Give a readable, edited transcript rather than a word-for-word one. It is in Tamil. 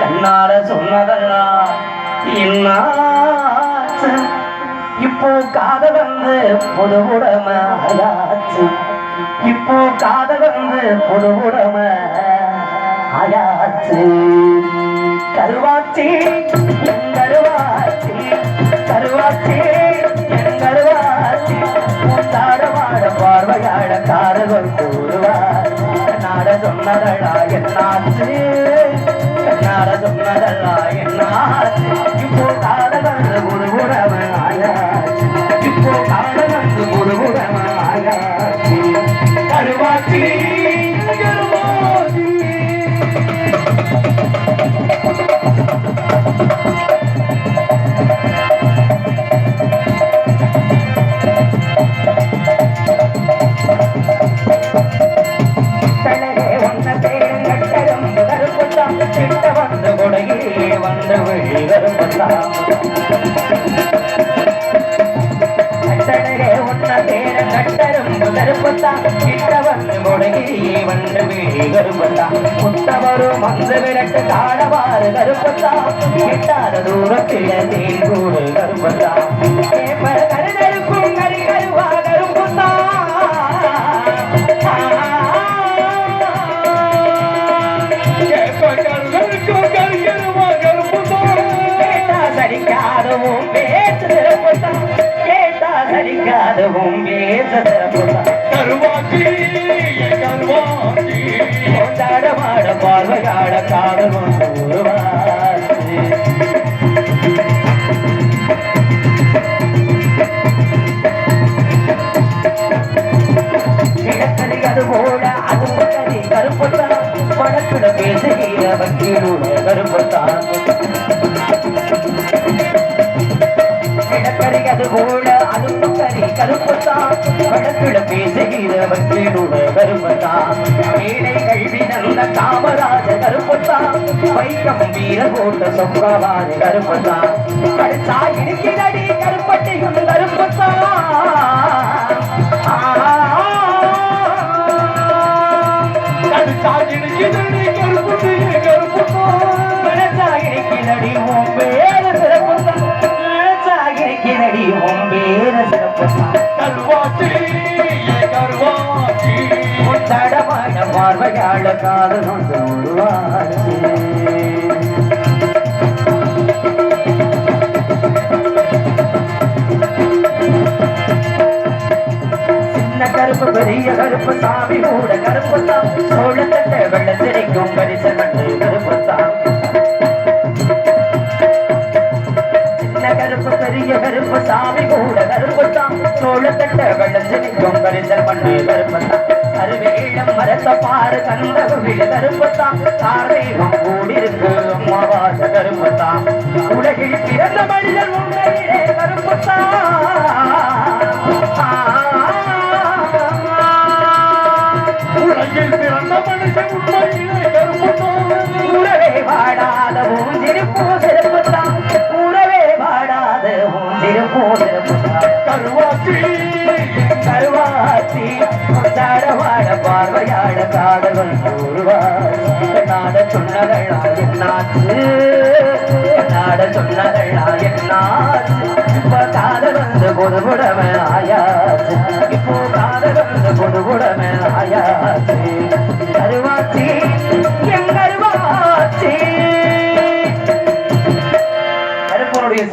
கண்ணால சொன்னதெல்லாம் என்னாச்சு இப்போ காதல் வந்து புது உடமை ஆயாச்சு இப்போ காதல் வந்து புது உடமை ஆயாச்சு கருவாச்சி கருவாச்சி கருவாச்சி கருவாச்சி தாடமாட பார்வையாட காதல் கூறுவார் நாட சொன்னதடா என்னாச்சு கண்ணாட சொன்னதடா என்னாச்சு இப்போ காதல் வந்து புது உடமை ஆயாச்சு இப்போ காதல் வந்து புது உடமை ஆயாச்சு கருவாச்சி கருவாச்சி புத்தவரும் அந்த விரட்டு காடவாறு கருப்பத்தா கிட்டாத தூரத்தில் தேன் கூடு கருப்பத்தா கருதருக்கும் கறி கருவா கருப்பத்தா சரிக்காதவும் பேச சிறப்புத்தா கேட்டா சரிக்காதவும் பேச சிறப்புத்தா கருவாச்சி கருவாச்சி கொண்டாடமாட பார்வையாட காதல் ஒருவாசி கிடக்கடி அது போல அது கறி கருப்பத்தா படத்துல பேசுகிற வக்கீலோட கருப்பத்தா கிடக்கறிகது போல அதுவும் கறி கருப்பத்தா படத்துல பேசுகிற வக்கீலோட கருப்பத்தா ஏழை கல்வி நல்ல காமராஜ கருப்பத்தா வைக்கம் வீர போட்ட சொக்காவாத கருப்பத்தா கருத்தா இருக்கிறடி கருப்பட்டியும் கருப்பத்தா கருத்தா இருக்கிறடி கருப்பட்டியும் கருப்பத்தா கருத்தா இருக்கிறடி உன் பேர சிறப்பத்தா கிரடி ஒம்பேர சிறப்பத்தா கருவாச்சி கருவாச்சி தடமான பார்வையாள காதல் ஒன்று உருவாச்சு சின்ன கருப்பு பெரிய கருப்பு சாமி கூட கருப்பத்தா சோழத்தட்ட வெள்ள சிறைக்கும் பரிச கண்டு கருப்பத்தா கருப்பு பெரிய கருப்பு சாமி கூட கருப்பத்தான் சோழத்தட்ட வெள்ளத்திற்கும் பரிசல் பண்ணு கருப்பத்தான் கருவேலம் மரத்த பாரு கந்தவிழ கருப்பத்தான் காரேகம் கூடிருக்கு அம்மாவாச கருப்பத்தான் உலகில் பிறந்த மனிதன் உண்மையிலே கருப்பத்தான் உலகில் பிறந்த மனிதன் உண்மையிலே கருப்பத்தான் உறவே வாடாத ஊஞ்சிருப்போ சிறப்பத்தான் கருவாச்சி கருவாச்சி கொண்டாடவாட பார்வையாட காதல் கூறுவாச்சி நாட சொன்னதழா என்னாச்சு நாட சொன்னதழா என்னாச்சு இப்ப காதல் வந்து பொதுவுடமை ஆயாச்சு இப்போ காதல் வந்து பொதுவுடமை ஆயாச்சு கருவாச்சி